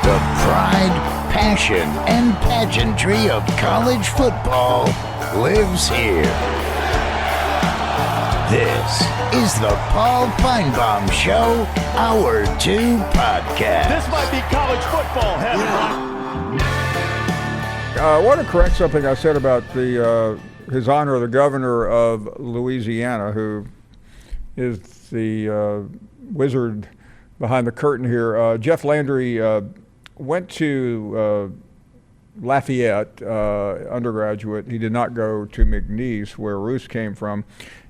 The pride, passion, and pageantry of college football lives here. This is the Paul Feinbaum Show, Hour 2 podcast. This might be college football heaven. I want to correct something I said about His Honor the Governor of Louisiana, who is the wizard behind the curtain here. Jeff Landry went to Lafayette undergraduate. He did not go to McNeese, where Roos came from,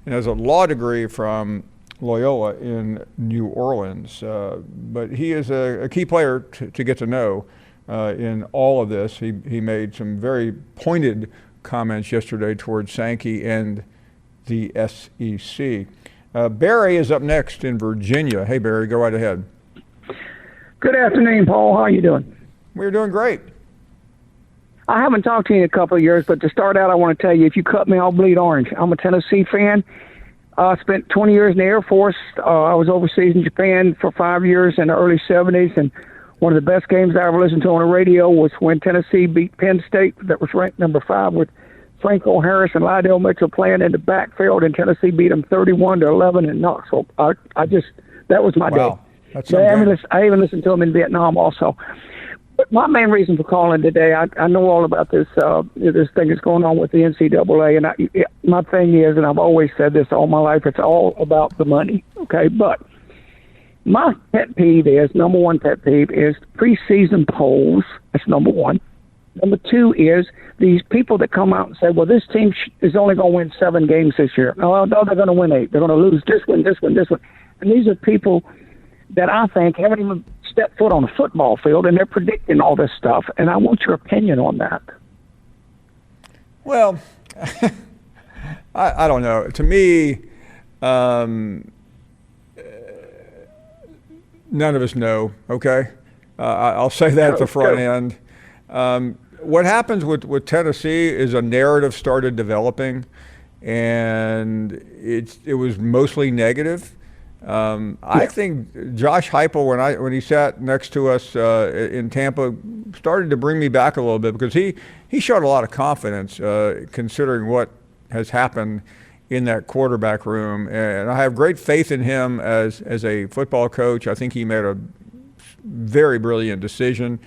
and has a law degree from Loyola in New Orleans. But he is a key player to get to know in all of this. He made some very pointed comments yesterday towards Sankey and the SEC. Barry is up next in Virginia. Hey, Barry, go right ahead. Good afternoon, Paul. How are you doing? We're doing great. I haven't talked to you in a couple of years, but to start out, I want to tell you, if you cut me, I'll bleed orange. I'm a Tennessee fan. I spent 20 years in the Air Force. I was overseas in Japan for 5 years in the early 70s, and one of the best games I ever listened to on the radio was when Tennessee beat Penn State, that was ranked number 5, with Franco Harris and Lydell Mitchell playing in the backfield, and Tennessee beat them 31-11 in Knoxville. That was my day. That's I even listened to them in Vietnam also. But my main reason for calling today, I know all about this this thing that's going on with the NCAA, and my thing is, and I've always said this all my life, it's all about the money, okay? But my pet peeve is, number one pet peeve is preseason polls. That's number one. Number two is these people that come out and say, well, this team is only going to win 7 games this year. No, they're going to win 8. They're going to lose this one, this one, this one. And these are people that I think haven't even stepped foot on a football field, and they're predicting all this stuff. And I want your opinion on that. Well, I don't know. To me, none of us know, okay? I'll say that at the front end. What happens with Tennessee is a narrative started developing, and it was mostly negative. I think Josh Heupel, when he sat next to us in Tampa, started to bring me back a little bit, because he showed a lot of confidence considering what has happened in that quarterback room, and I have great faith in him as a football coach. I think he made a very brilliant decision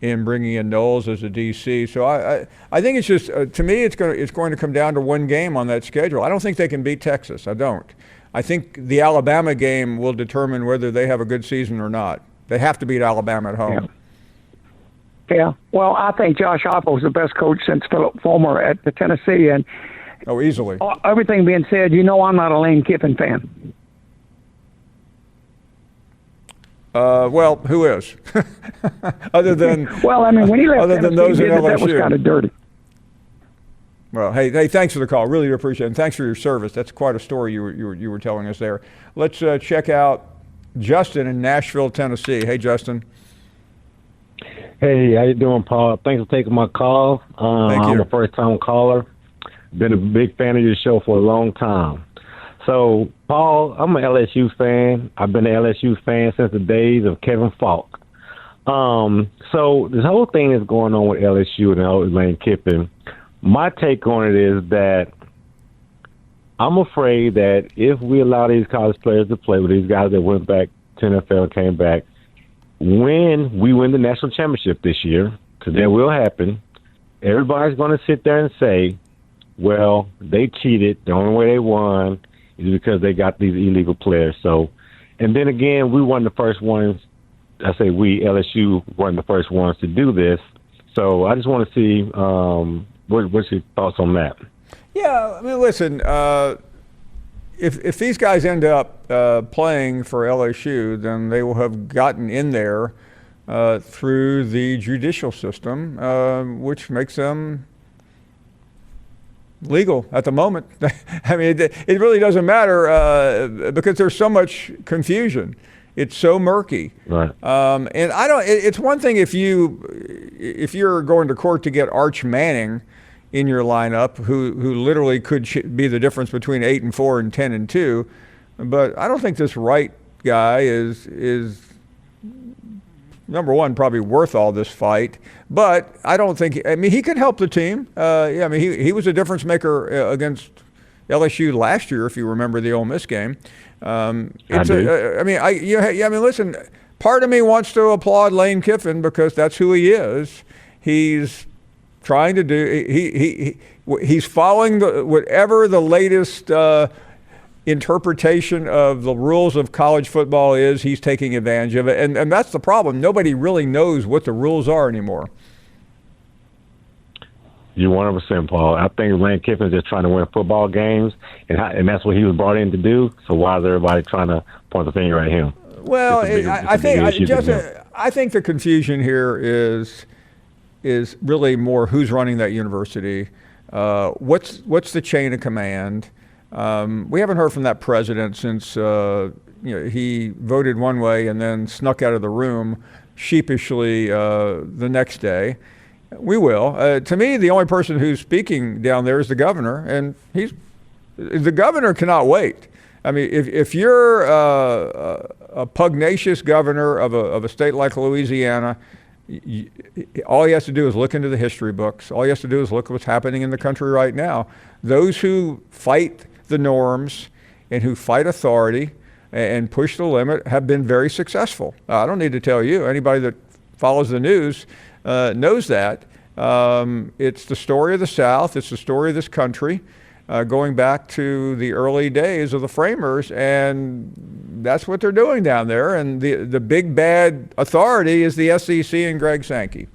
in bringing in Knowles as a DC. So I think it's just to me it's going to come down to one game on that schedule. I don't think they can beat Texas. I don't. I think the Alabama game will determine whether they have a good season or not. They have to beat Alabama at home. Yeah. Well, I think Josh Heupel is the best coach since Philip Fulmer at the Tennessee. And easily. Everything being said, I'm not a Lane Kiffin fan. Well, who is? Other than when he left other than those in LSU, that was kind of dirty. Well, hey, thanks for the call. Really appreciate it. And thanks for your service. That's quite a story you were telling us there. Let's check out Justin in Nashville, Tennessee. Hey, Justin. Hey, how you doing, Paul? Thanks for taking my call. Thank you. I'm a first-time caller. Been a big fan of your show for a long time. So, Paul, I'm an LSU fan. I've been an LSU fan since the days of Kevin Falk. So this whole thing is going on with LSU and Lane Kiffin. My take on it is that I'm afraid that if we allow these college players to play with these guys that went back to NFL and came back, when we win the national championship this year, because that will happen, everybody's going to sit there and say, well, they cheated. The only way they won is because they got these illegal players. So, and then again, we weren't the first ones. I say we, LSU, weren't the first ones to do this. So I just want to see what's your thoughts on that? Yeah, I mean, listen, if these guys end up playing for LSU, then they will have gotten in there through the judicial system, which makes them legal at the moment. I mean, it really doesn't matter because there's so much confusion. It's so murky. Right. And I don't. It's one thing if you're going to court to get Arch Manning in your lineup, who literally could be the difference between 8-4 and 10-2, but I don't think this Wright guy is number one, probably worth all this fight. But I don't think, I mean, he could help the team. Yeah, I mean, he was a difference maker against LSU last year, if you remember the Ole Miss game. I mean, listen, part of me wants to applaud Lane Kiffin because that's who he is. He's trying to do, he's following whatever the latest interpretation of the rules of college football is. He's taking advantage of it, and that's the problem. Nobody really knows what the rules are anymore. You're 100%, Paul. I think Lane Kiffin is just trying to win football games, and that's what he was brought in to do. So why is everybody trying to point the finger at him? Well, I think the confusion here is really more who's running that university. What's the chain of command? We haven't heard from that president since he voted one way and then snuck out of the room sheepishly the next day. We will. To me, the only person who's speaking down there is the governor, and the governor cannot wait. I mean, if you're a pugnacious governor of a state like Louisiana, all he has to do is look into the history books. All he has to do is look at what's happening in the country right now. Those who fight the norms and who fight authority and push the limit have been very successful. I don't need to tell you. Anybody that follows the news knows that. It's the story of the South. It's the story of this country going back to the early days of the framers, and that's what they're doing down there. And the big bad authority is the SEC and Greg Sankey.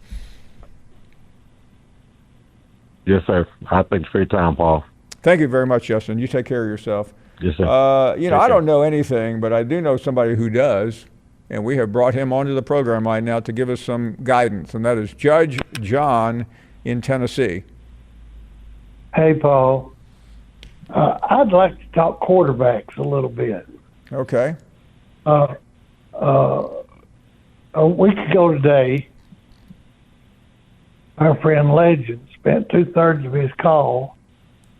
Yes, sir. I think it's free time, Paul. Thank you very much, Justin. You take care of yourself. Yes, sir. I don't know anything, but I do know somebody who does, and we have brought him onto the program right now to give us some guidance, and that is Judge John in Tennessee. Hey, Paul. I'd like to talk quarterbacks a little bit. Okay. A week ago today, our friend Legend spent 2/3 of his call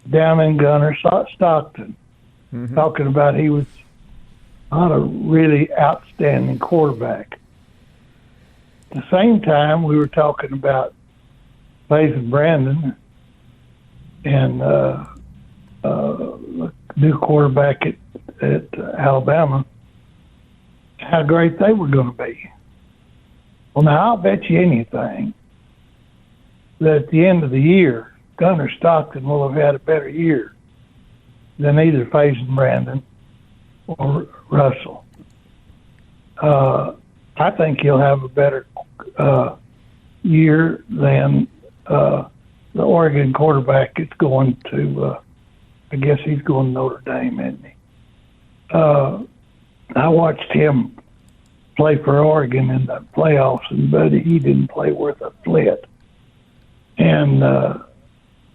down in Gunner Stockton, talking about he was not a really outstanding quarterback. At the same time, we were talking about Peyton Brandon and the new quarterback at Alabama, how great they were going to be. Well, now I'll bet you anything that at the end of the year, Gunner Stockton will have had a better year than either Peyton Brandon or Russell. I think he'll have a better year than the Oregon quarterback is going to, I guess he's going to Notre Dame, isn't he? I watched him play for Oregon in the playoffs, and buddy, he didn't play worth a flit. And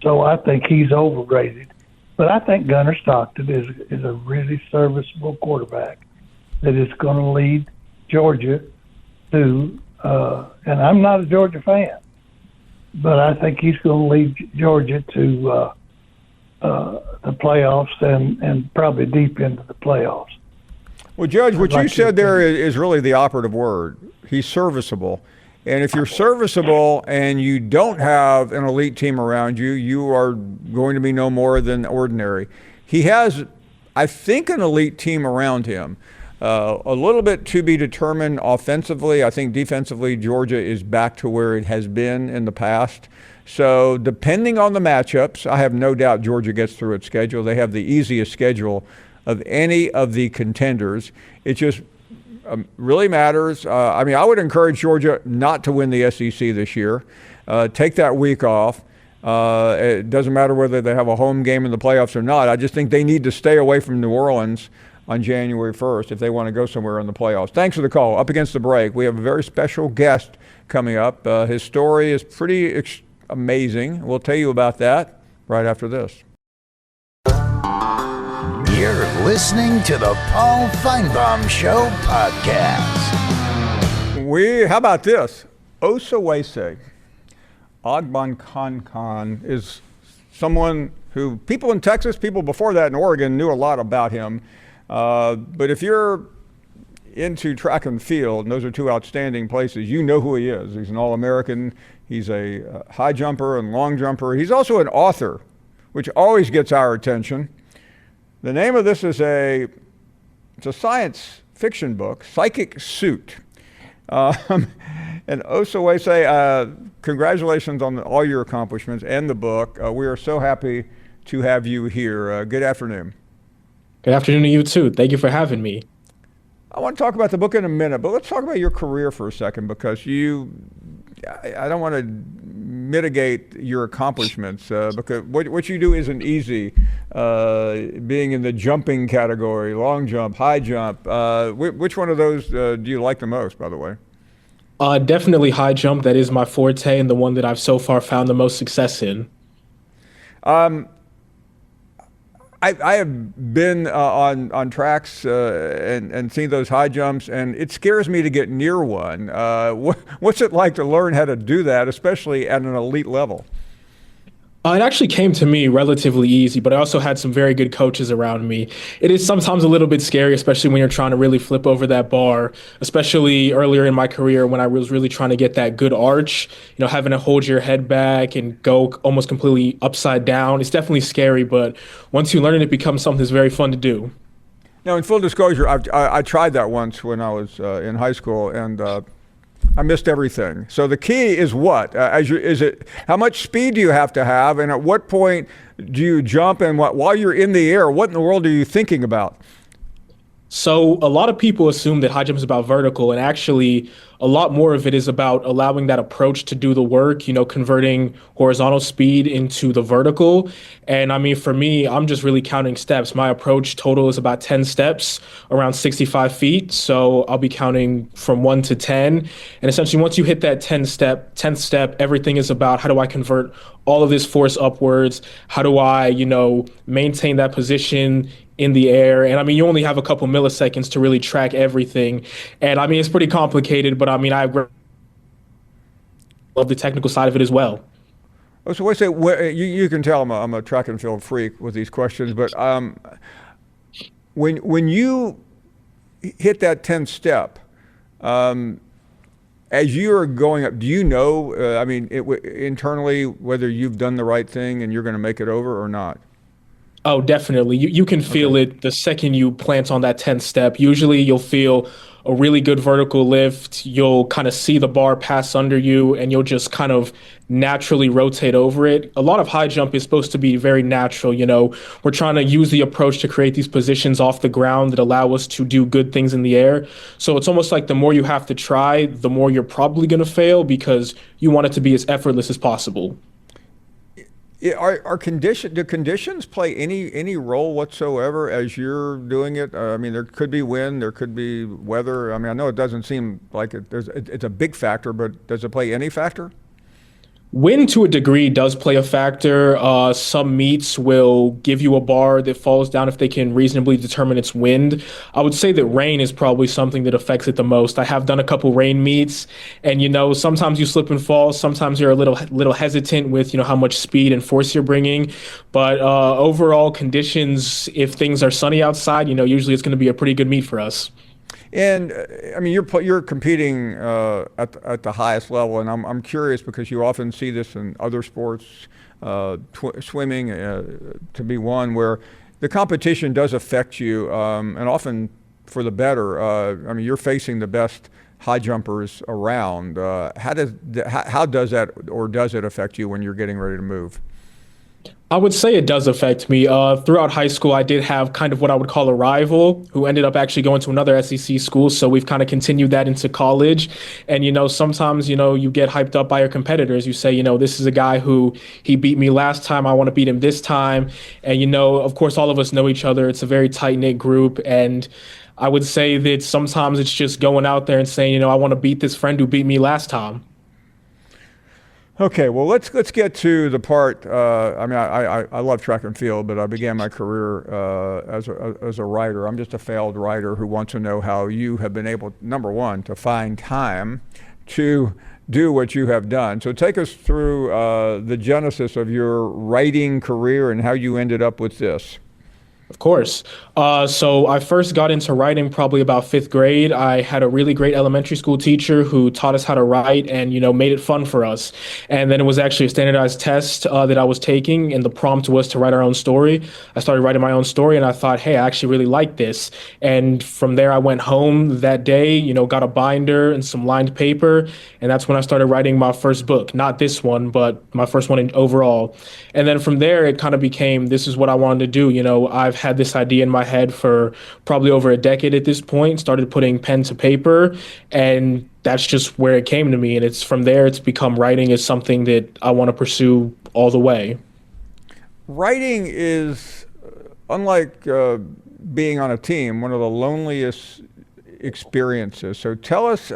so I think he's overrated. But I think Gunner Stockton is a really serviceable quarterback that is going to lead Georgia to, and I'm not a Georgia fan, but I think he's going to lead Georgia to the playoffs and probably deep into the playoffs. Well, Judge, what you said there is really the operative word. He's serviceable. And if you're serviceable and you don't have an elite team around you, you are going to be no more than ordinary. He has, I think, an elite team around him. A little bit to be determined offensively. I think defensively, Georgia is back to where it has been in the past. So depending on the matchups, I have no doubt Georgia gets through its schedule. They have the easiest schedule of any of the contenders. It just really matters. I mean, I would encourage Georgia not to win the SEC this year. Take that week off. It doesn't matter whether they have a home game in the playoffs or not. I just think they need to stay away from New Orleans on January 1st if they want to go somewhere in the playoffs. Thanks for the call. Up against the break, we have a very special guest coming up. His story is pretty amazing. We'll tell you about that right after this. You're listening to the Paul Feinbaum Show podcast. How about this? Osawese Agbonkonkon is someone who people in Texas, people before that in Oregon knew a lot about him. But if you're into track and field, and those are two outstanding places, you know who he is. He's an All-American. He's a high jumper and long jumper. He's also an author, which always gets our attention. The name of this is it's a science fiction book, Psychic Suit. And Osawese, congratulations on all your accomplishments and the book. We are so happy to have you here. Good afternoon. Good afternoon to you too. Thank you for having me. I want to talk about the book in a minute, but let's talk about your career for a second, because I don't want to mitigate your accomplishments, because what you do isn't easy, being in the jumping category, long jump, high jump. Which one of those do you like the most, by the way? Definitely high jump. That is my forte and the one that I've so far found the most success in. I have been on tracks and seen those high jumps, and it scares me to get near one. What's it like to learn how to do that, especially at an elite level? It actually came to me relatively easy, but I also had some very good coaches around me. It is sometimes a little bit scary, especially when you're trying to really flip over that bar, especially earlier in my career when I was really trying to get that good arch, having to hold your head back and go almost completely upside down. It's definitely scary, but once you learn it, it becomes something that's very fun to do. Now, in full disclosure, I tried that once when I was in high school, and I missed everything. So the key is what? Is it how much speed do you have to have, and at what point do you jump? And while you're in the air, what in the world are you thinking about? So a lot of people assume that high jump is about vertical, and actually a lot more of it is about allowing that approach to do the work, converting horizontal speed into the vertical. And I mean, for me, I'm just really counting steps. My approach total is about 10 steps, around 65 feet. So I'll be counting from 1 to 10. And essentially, once you hit that 10th step, everything is about how do I convert all of this force upwards? How do I, maintain that position in the air? And I mean, you only have a couple milliseconds to really track everything. And I mean, it's pretty complicated, but I mean, I love the technical side of it as well. Oh, so wait a second, you can tell I'm a track and field freak with these questions, but when you hit that 10th step, as you're going up, do you know, internally, whether you've done the right thing and you're going to make it over or not? Oh, definitely. You can feel it the second you plant on that 10th step. Usually you'll feel a really good vertical lift. You'll kind of see the bar pass under you, and you'll just kind of naturally rotate over it. A lot of high jump is supposed to be very natural. We're trying to use the approach to create these positions off the ground that allow us to do good things in the air. So it's almost like the more you have to try, the more you're probably going to fail, because you want it to be as effortless as possible. Do conditions play any role whatsoever as you're doing it? There could be wind, there could be weather. I know it doesn't seem like it's a big factor, but does it play any factor? Wind to a degree does play a factor. Some meets will give you a bar that falls down if they can reasonably determine its wind. I would say that rain is probably something that affects it the most. I have done a couple rain meets, and sometimes you slip and fall. Sometimes you're a little hesitant with how much speed and force you're bringing. But overall conditions, if things are sunny outside, usually it's going to be a pretty good meet for us. And you're competing at the highest level, and I'm curious because you often see this in other sports, swimming to be one, where the competition does affect you, and often for the better. You're facing the best high jumpers around. How does that, or does it affect you when you're getting ready to move? I would say it does affect me. Throughout high school, I did have kind of what I would call a rival who ended up actually going to another SEC school. So we've kind of continued that into college. And, sometimes, you get hyped up by your competitors. You say, this is a guy who he beat me last time. I want to beat him this time. And, of course, all of us know each other. It's a very tight-knit group. And I would say that sometimes it's just going out there and saying, I want to beat this friend who beat me last time. Okay, well, let's get to the part. I love track and field, but I began my career as a writer. I'm just a failed writer who wants to know how you have been able, number one, to find time to do what you have done. So take us through the genesis of your writing career and how you ended up with this. Of course. So I first got into writing probably about fifth grade. I had a really great elementary school teacher who taught us how to write and, made it fun for us. And then it was actually a standardized test that I was taking, and the prompt was to write our own story. I started writing my own story, and I thought, hey, I actually really like this. And from there, I went home that day, got a binder and some lined paper. And that's when I started writing my first book. Not this one, but my first one overall. And then from there, it kind of became, this is what I wanted to do. I've had this idea in my head for probably over a decade at this point, started putting pen to paper, and that's just where it came to me. And it's from there, it's become writing is something that I want to pursue all the way. Writing is, unlike being on a team, one of the loneliest experiences. So tell us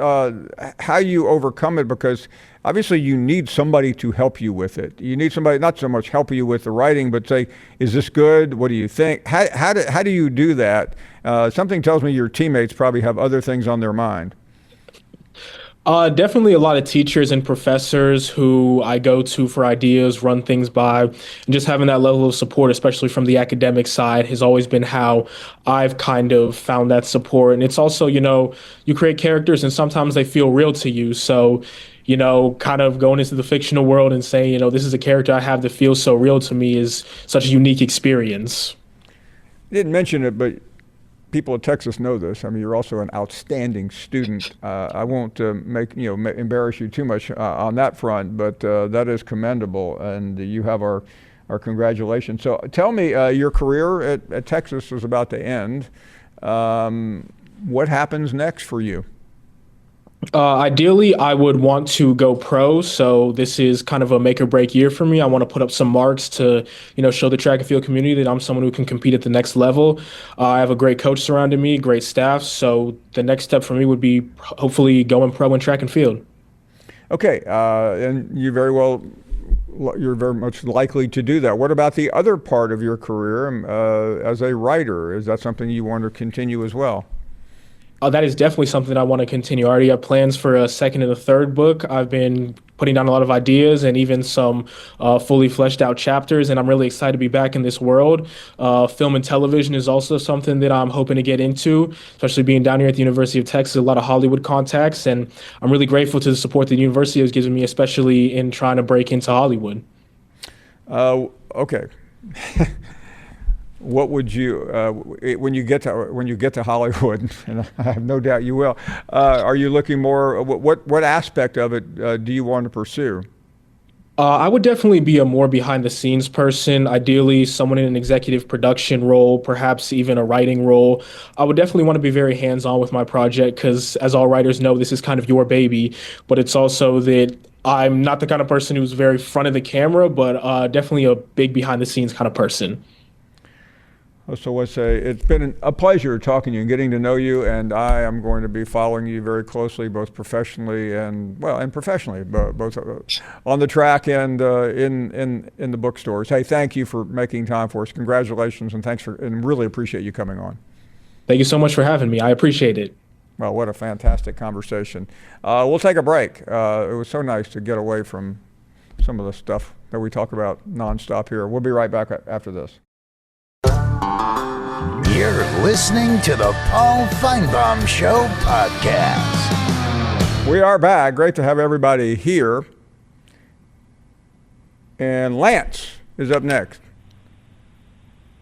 how you overcome it, because obviously you need somebody to help you with it. You need somebody not so much help you with the writing, but say, is this good? What do you think? How do you do that? Something tells me your teammates probably have other things on their mind. Definitely a lot of teachers and professors who I go to for ideas, run things by, and just having that level of support, especially from the academic side, has always been how I've kind of found that support. And it's also, you create characters and sometimes they feel real to you. So, kind of going into the fictional world and saying, this is a character I have that feels so real to me is such a unique experience. I didn't mention it, but people at Texas know this. I mean, you're also an outstanding student. I won't embarrass you too much on that front, but that is commendable, and you have our congratulations. So tell me, your career at Texas is about to end. What happens next for you? Ideally, I would want to go pro. So this is kind of a make or break year for me. I want to put up some marks to, show the track and field community that I'm someone who can compete at the next level. I have a great coach surrounding me, great staff. So the next step for me would be hopefully going pro in track and field. Okay. And you're very much likely to do that. What about the other part of your career as a writer? Is that something you want to continue as well? That is definitely something I want to continue. I already have plans for a second and a third book. I've been putting down a lot of ideas and even some fully fleshed out chapters, and I'm really excited to be back in this world. Film and television is also something that I'm hoping to get into, especially being down here at the University of Texas, a lot of Hollywood contacts, and I'm really grateful to the support that the university has given me, especially in trying to break into Hollywood. Okay. What would you, when you get to Hollywood, and I have no doubt you will, are you looking more? What aspect of it do you want to pursue? I would definitely be a more behind the scenes person, ideally someone in an executive production role, perhaps even a writing role. I would definitely want to be very hands-on with my project because, as all writers know, this is kind of your baby, but it's also that I'm not the kind of person who's very front of the camera, but definitely a big behind the scenes kind of person. So it's been a pleasure talking to you and getting to know you, and I am going to be following you very closely, both professionally and professionally, both on the track and in the bookstores. Hey, thank you for making time for us. Congratulations, and really appreciate you coming on. Thank you so much for having me. I appreciate it. Well, what a fantastic conversation. We'll take a break. It was so nice to get away from some of the stuff that we talk about nonstop here. We'll be right back after this. You're listening to the Paul Feinbaum Show podcast. We are back. Great to have everybody here. And Lance is up next.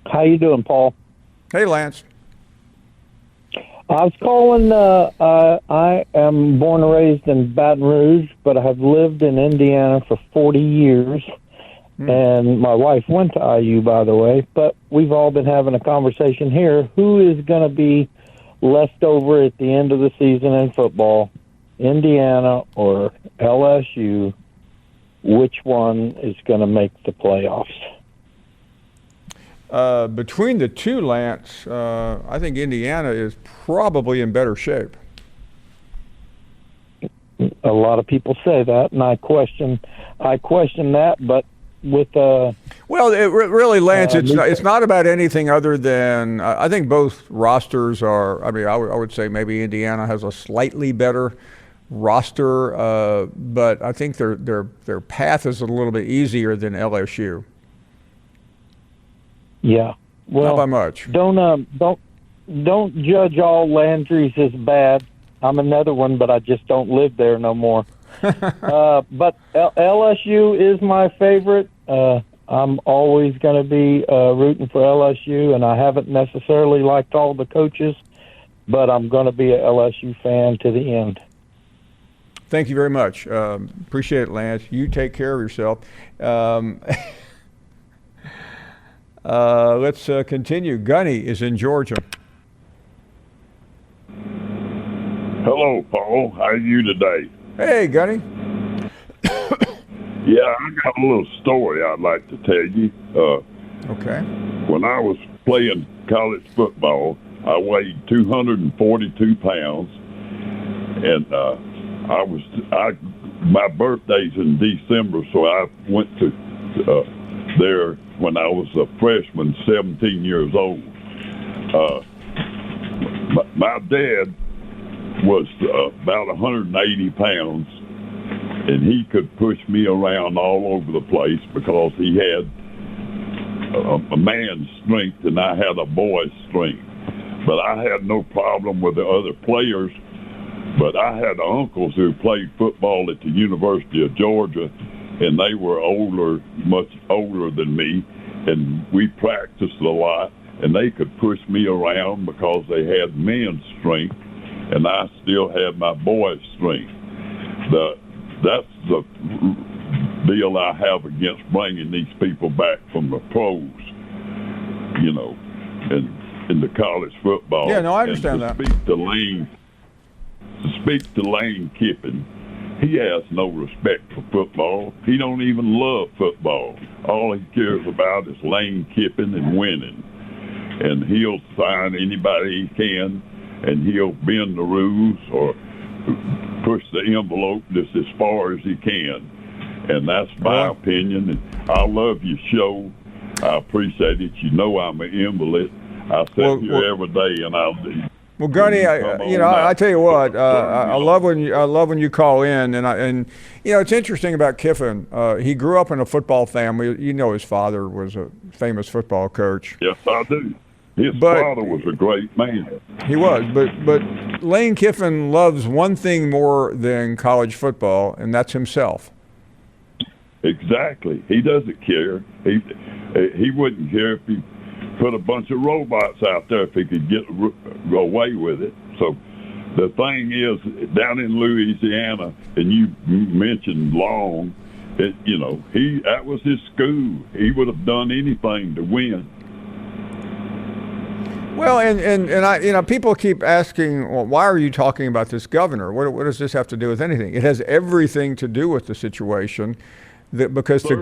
How you doing, Paul? Hey, Lance. I was calling. I am born and raised in Baton Rouge, but I have lived in Indiana for 40 years. And my wife went to IU, by the way, but we've all been having a conversation here. Who is going to be left over at the end of the season in football, Indiana or LSU? Which one is going to make the playoffs? Between the two, Lance, I think Indiana is probably in better shape. A lot of people say that, and I question that, but with really, Lance, it's not about anything other than I think both rosters are. I mean, I would say maybe Indiana has a slightly better roster, but I think their path is a little bit easier than LSU. Yeah, Well, not by much. Don't judge all Landry's as bad. I'm another one, but I just don't live there no more. But LSU is my favorite. I'm always going to be rooting for LSU, and I haven't necessarily liked all the coaches, but I'm going to be a LSU fan to the end. Thank you very much. Appreciate it, Lance. You take care of yourself. Let's continue. Gunny is in Georgia. Hello, Paul. How are you today? Hey, Gunny. Yeah, I got a little story I'd like to tell you. Okay. When I was playing college football, I weighed 242 pounds, and my birthday's in December, so I went to there when I was a freshman, 17 years old. My dad was about 180 pounds, and he could push me around all over the place because he had a man's strength and I had a boy's strength. But I had no problem with the other players. But I had uncles who played football at the University of Georgia, and they were much older than me, and we practiced a lot, and they could push me around because they had men's strength, and I still had my boy's strength. That's the deal I have against bringing these people back from the pros, and in the college football. Yeah, no, I understand and that. To speak to Lane Kiffin, he has no respect for football. He don't even love football. All he cares about is Lane Kiffin and winning. And he'll sign anybody he can, and he'll bend the rules or push the envelope just as far as he can. And that's my opinion. And I love your show. I appreciate it. You know I'm an invalid. I sit here every day, and I'll do. Well, Gunny, I tell you what, I love when you call in, and it's interesting about Kiffin. He grew up in a football family. His father was a famous football coach. Yes, I do. His father was a great man. He was, but Lane Kiffin loves one thing more than college football, and that's himself. Exactly. He doesn't care. He wouldn't care if he put a bunch of robots out there if he could get away with it. So the thing is, down in Louisiana, and you mentioned Long, that was his school. He would have done anything to win. Well, and people keep asking, well, why are you talking about this governor? What does this have to do with anything? It has everything to do with the situation. Because the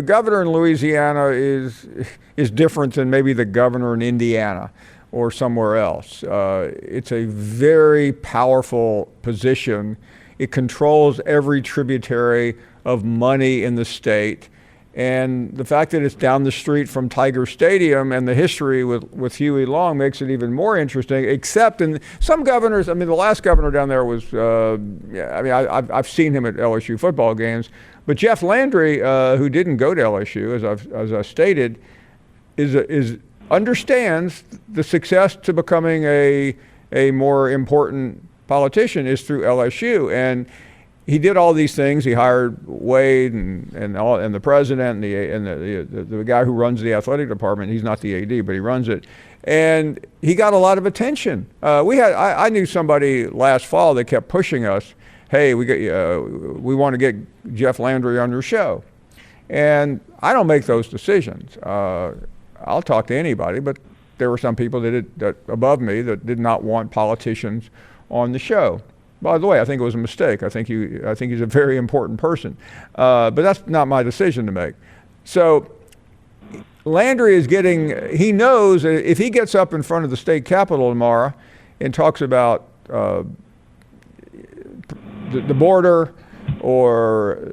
governor in Louisiana is different than maybe the governor in Indiana or somewhere else. It's a very powerful position. It controls every tributary of money in the state. And the fact that it's down the street from Tiger Stadium and the history with Huey Long makes it even more interesting, except in some governors. I mean, the last governor down there was, I've seen him at LSU football games, but Jeff Landry, who didn't go to LSU, as I stated, understands the success to becoming a more important politician is through LSU. And he did all these things. He hired Wade and the president and the guy who runs the athletic department. He's not the AD, but he runs it. And he got a lot of attention. I knew somebody last fall that kept pushing us. Hey, we want to get Jeff Landry on your show. And I don't make those decisions. I'll talk to anybody, but there were some people that above me that did not want politicians on the show. By the way, I think it was a mistake. I think he's a very important person, but that's not my decision to make. So Landry he knows that if he gets up in front of the state capitol tomorrow and talks about the border or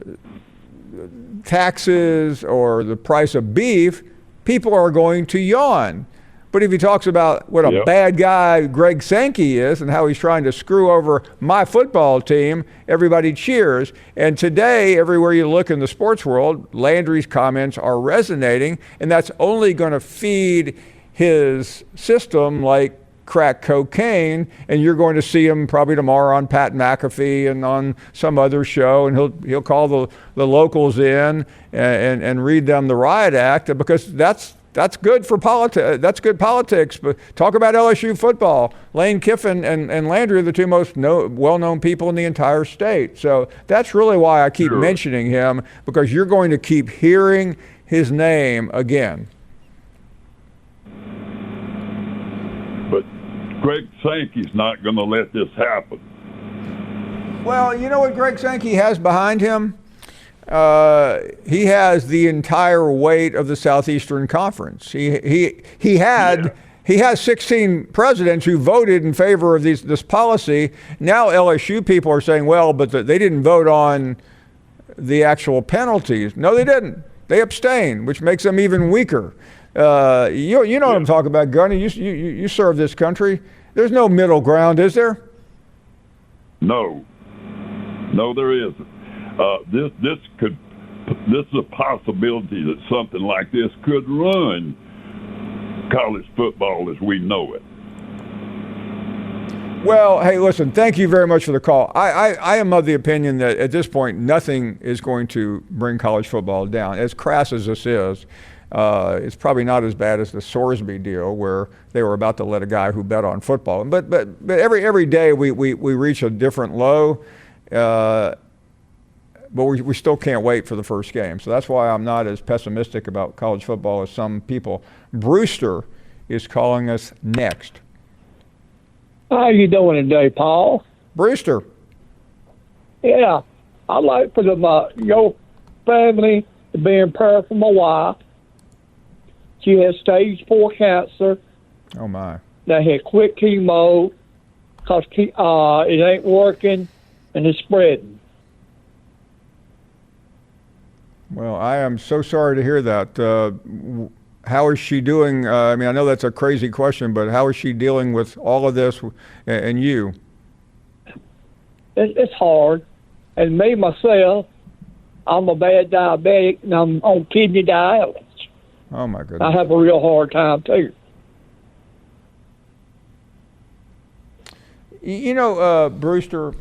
taxes or the price of beef, people are going to yawn. But if he talks about what a bad guy Greg Sankey is and how he's trying to screw over my football team, everybody cheers. And today, everywhere you look in the sports world, Landry's comments are resonating, and that's only going to feed his system like crack cocaine, and you're going to see him probably tomorrow on Pat McAfee and on some other show, and he'll call the locals in and read them the riot act, because that's good for politics. That's good politics. But talk about LSU football. Lane Kiffin and Landry are the two most well-known people in the entire state. So that's really why I keep mentioning him, because you're going to keep hearing his name again. But Greg Sankey's not going to let this happen. Well, you know what Greg Sankey has behind him? He has the entire weight of the Southeastern Conference. He has 16 presidents who voted in favor of this policy. Now LSU people are saying, well, but they didn't vote on the actual penalties. No, they didn't. They abstained, which makes them even weaker. You know what I'm talking about, Gunny. You serve this country. There's no middle ground, is there? No, there isn't. This is a possibility that something like this could ruin college football as we know it. Well, hey, listen, thank you very much for the call. I am of the opinion that at this point, nothing is going to bring college football down. As crass as this is, it's probably not as bad as the Sorsby deal, where they were about to let a guy who bet on football. But every day we reach a different low. But we still can't wait for the first game. So that's why I'm not as pessimistic about college football as some people. Brewster is calling us next. How you doing today, Paul? Brewster. Yeah, I'd like for your family to be in prayer for my wife. She has stage 4 cancer. Oh, my. They had quit chemo because it ain't working and it's spreading. Well, I am so sorry to hear that. How is she doing? I mean, I know that's a crazy question, but how is she dealing with all of this and you? It's hard. And me, myself, I'm a bad diabetic, and I'm on kidney dialysis. Oh, my goodness. I have a real hard time, too. You know, Brewster,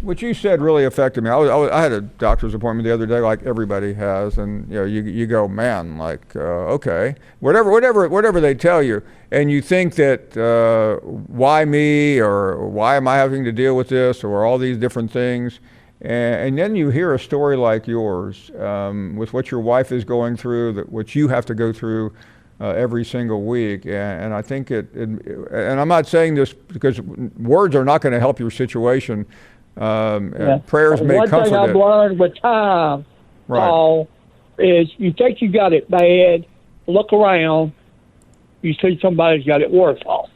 what you said really affected me. I had a doctor's appointment the other day, like everybody has, and you go, man, like okay, whatever they tell you, and you think that why me, or why am I having to deal with this, or all these different things, and then you hear a story like yours with what your wife is going through, what you have to go through every single week, and I think and I'm not saying this because words are not going to help your situation. Prayers may comfort it. One thing I've learned with time, Paul, is you think you got it bad, look around, you see somebody's got it worse off.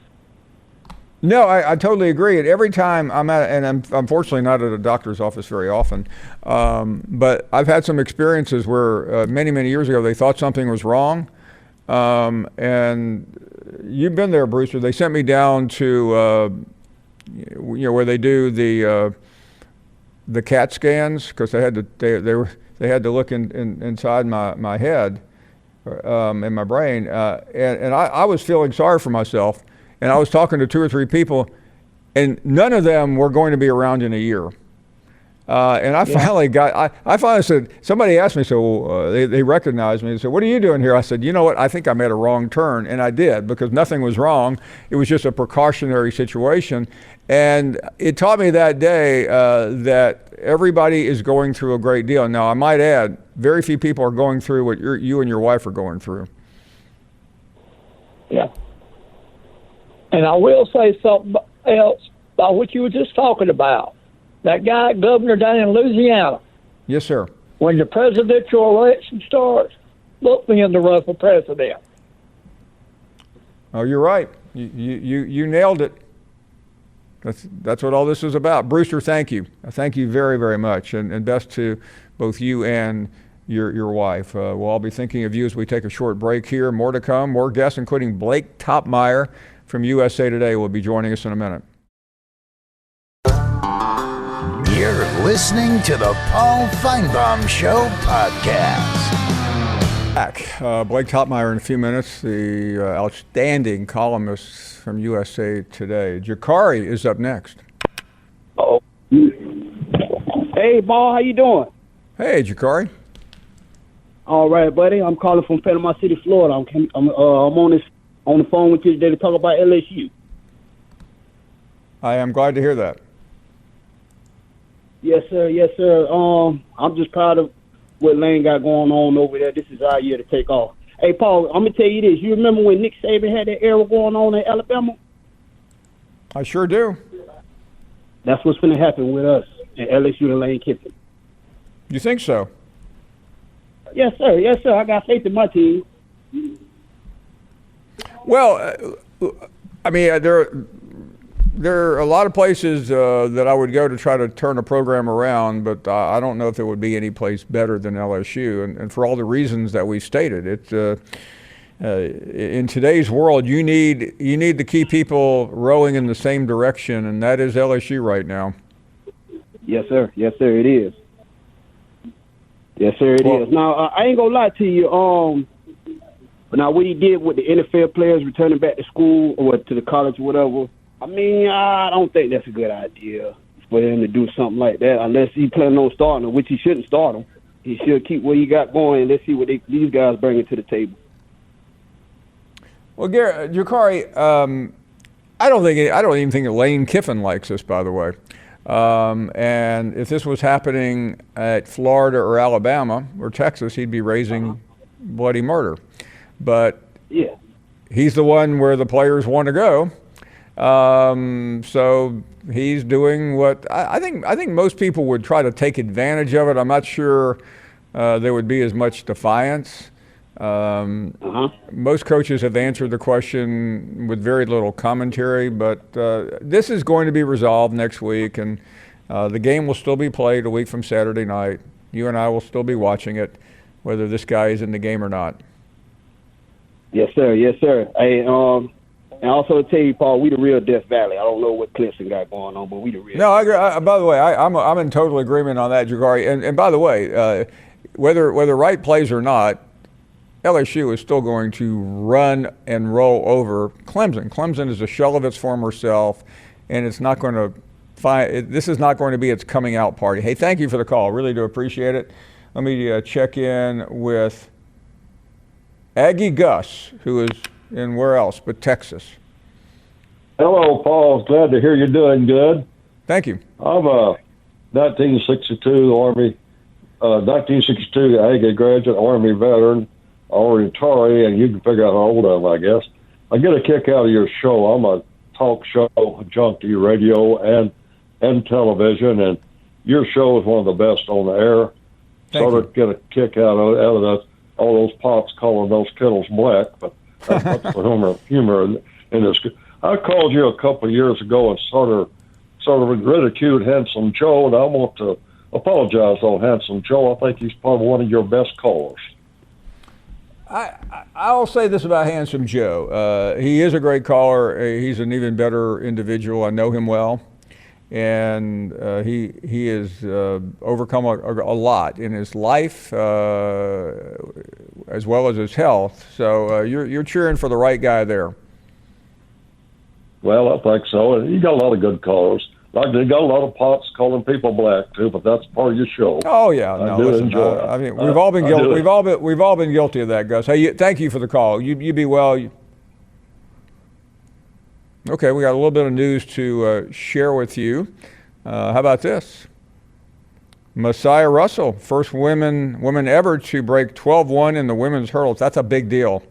No, I totally agree. And every time I'm unfortunately not at a doctor's office very often, but I've had some experiences where many years ago they thought something was wrong. And you've been there, Brewster. They sent me down to, where they do the CAT scans, because they had to look inside my head, in my brain, and I was feeling sorry for myself, and I was talking to 2 or 3 people, and none of them were going to be around in a year. And I finally said, somebody asked me, so they recognized me and said, what are you doing here? I said, you know what, I think I made a wrong turn. And I did, because nothing was wrong. It was just a precautionary situation. And it taught me that day that everybody is going through a great deal. Now, I might add, very few people are going through what you and your wife are going through. Yeah. And I will say something else about what you were just talking about. That guy, governor down in Louisiana. Yes, sir. When the presidential election starts, look me in the rough for president. Oh, you're right. You nailed it. That's what all this is about. Brewster, thank you. Thank you very, very much. And best to both you and your wife. We'll all be thinking of you as we take a short break here. More to come, more guests, including Blake Topmeyer from USA Today will be joining us in a minute. You're listening to the Paul Feinbaum Show podcast. Back. Blake Topmeyer in a few minutes, the outstanding columnist from USA Today. Jakari is up next. Oh. Hey, Paul, how you doing? Hey, Jakari. All right, buddy. I'm calling from Panama City, Florida. I'm on the phone with you today to talk about LSU. I am glad to hear that. Yes, sir. Yes, sir. I'm just proud of what Lane got going on over there. This is our year to take off. Hey, Paul, I'm gonna tell you this. You remember when Nick Saban had that era going on in Alabama? I sure do. That's what's going to happen with us at LSU and Lane Kiffin. You think so? Yes, sir. Yes, sir. I got faith in my team. Well, I mean, there are a lot of places that I would go to try to turn a program around, but I don't know if there would be any place better than LSU, and for all the reasons that we stated. In today's world, you need to keep people rowing in the same direction, and that is LSU right now. Yes, sir. Yes, sir. It is. Yes, sir. It is. Now, I ain't gonna lie to you. Now what he did with the NFL players returning back to school or to the college or whatever, I mean, I don't think that's a good idea for him to do something like that unless he planning on starting them, which he shouldn't start them. He should keep what he got going. Let's see what these guys bring to the table. Well, Jakari, I don't even think that Lane Kiffin likes this, by the way. And if this was happening at Florida or Alabama or Texas, he'd be raising bloody murder. But yeah, he's the one where the players want to go. So he's doing what I think most people would try to take advantage of it. I'm not sure there would be as much defiance. Most coaches have answered the question with very little commentary, but this is going to be resolved next week, and the game will still be played a week from Saturday night. You and I will still be watching it, whether this guy is in the game or not. Yes, sir. Yes, sir. Hey, and also to tell you, Paul, we the real Death Valley. I don't know what Clemson got going on, but we the real. No, I agree. By the way, I'm in total agreement on that, Jakari. And by the way, whether Wright plays or not, LSU is still going to run and roll over Clemson. Clemson is a shell of its former self, and it's not going to this is not going to be its coming out party. Hey, thank you for the call. Really do appreciate it. Let me check in with Aggie Gus, who is in where else but Texas. Hello, Paul. Glad to hear you're doing good. Thank you. I'm a 1962 Army, 1962 Aggie graduate, Army veteran, or retiree, and you can figure out how old I am, I guess. I get a kick out of your show. I'm a talk show junkie, radio and television, and your show is one of the best on the air. Sort of get a kick out of that. All those pops calling those kettles black, but that's the humor in this. I called you a couple of years ago and sort of ridiculed Handsome Joe, and I want to apologize on Handsome Joe. I think he's probably one of your best callers. I'll say this about Handsome Joe. He is a great caller. He's an even better individual. I know him well. And he has overcome a lot in his life as well as his health. So you're cheering for the right guy there. Well, I think so. And you got a lot of good callers. Like they got a lot of pops calling people black too, but that's part of your show. Oh yeah, I do enjoy it. I mean, we've all been guilty. We've all been guilty of that, Gus. Hey, thank you for the call. You be well. Okay, we got a little bit of news to share with you. How about this? Messiah Russell, first woman ever to break 12-1 in the women's hurdles. That's a big deal.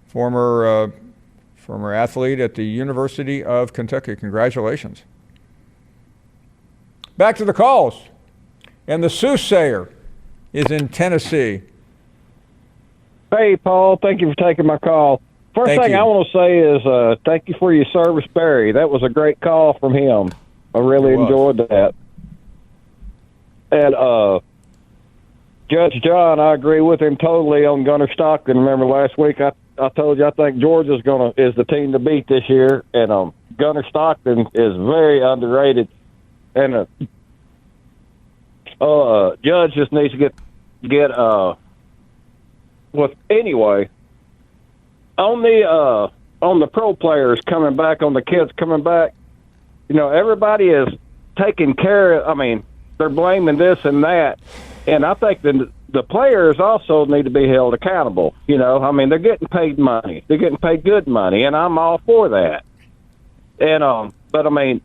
Former athlete at the University of Kentucky. Congratulations. Back to the calls. And the soothsayer is in Tennessee. Hey, Paul. Thank you for taking my call. First thing I want to say is thank you for your service, Barry. That was a great call from him. I really enjoyed that. And Judge John, I agree with him totally on Gunnar Stockton. Remember last week I told you I think Georgia's is the team to beat this year, and Gunnar Stockton is very underrated, and Judge just needs to get anyway on the pro players coming back, on the kids coming back. Everybody is taking care. I mean, they're blaming this and that, and I think the players also need to be held accountable. I mean, they're getting paid money. They're getting paid good money, and I'm all for that. And but I mean,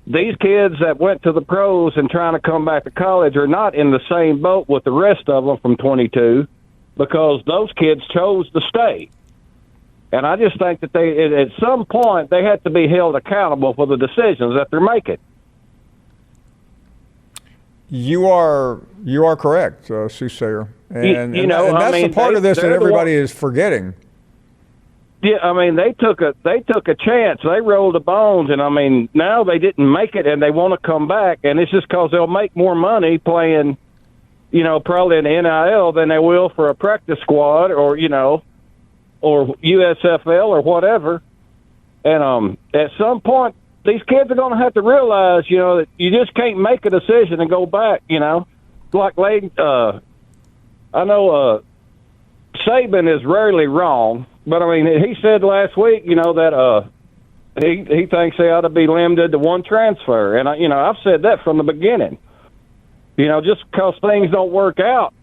these kids that went to the pros and trying to come back to college are not in the same boat with the rest of them from 22, because those kids chose to stay. And I just think that at some point, they have to be held accountable for the decisions that they're making. You are correct, Soothsayer. And that's I mean, the part of this that everybody is forgetting. Yeah, I mean, they took a chance. They rolled the bones, and I mean, now they didn't make it, and they want to come back, and it's just because they'll make more money playing, probably in the NIL than they will for a practice squad or USFL or whatever. And at some point, these kids are going to have to realize, that you just can't make a decision and go back. Like Lane, I know Saban is rarely wrong. But, I mean, he said last week, that he thinks they ought to be limited to one transfer. And, I've said that from the beginning. Just because things don't work out,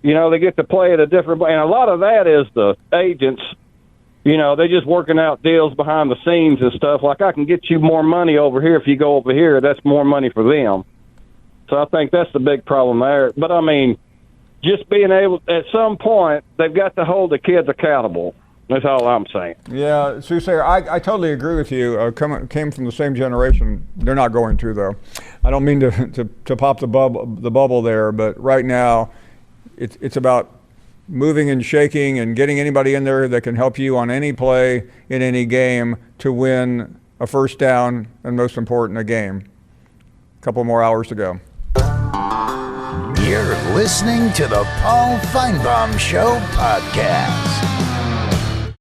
they get to play at a different – and a lot of that is the agents, they're just working out deals behind the scenes and stuff. Like, I can get you more money over here if you go over here. That's more money for them. So I think that's the big problem there. But, I mean – just being able, at some point, they've got to hold the kids accountable. That's all I'm saying. Yeah, Soothsayer, I totally agree with you. Came from the same generation. They're not going to, though. I don't mean to pop the bubble there, but right now, it's about moving and shaking and getting anybody in there that can help you on any play in any game to win a first down and, most important, a game. A couple more hours to go. You're listening to the Paul Feinbaum Show podcast.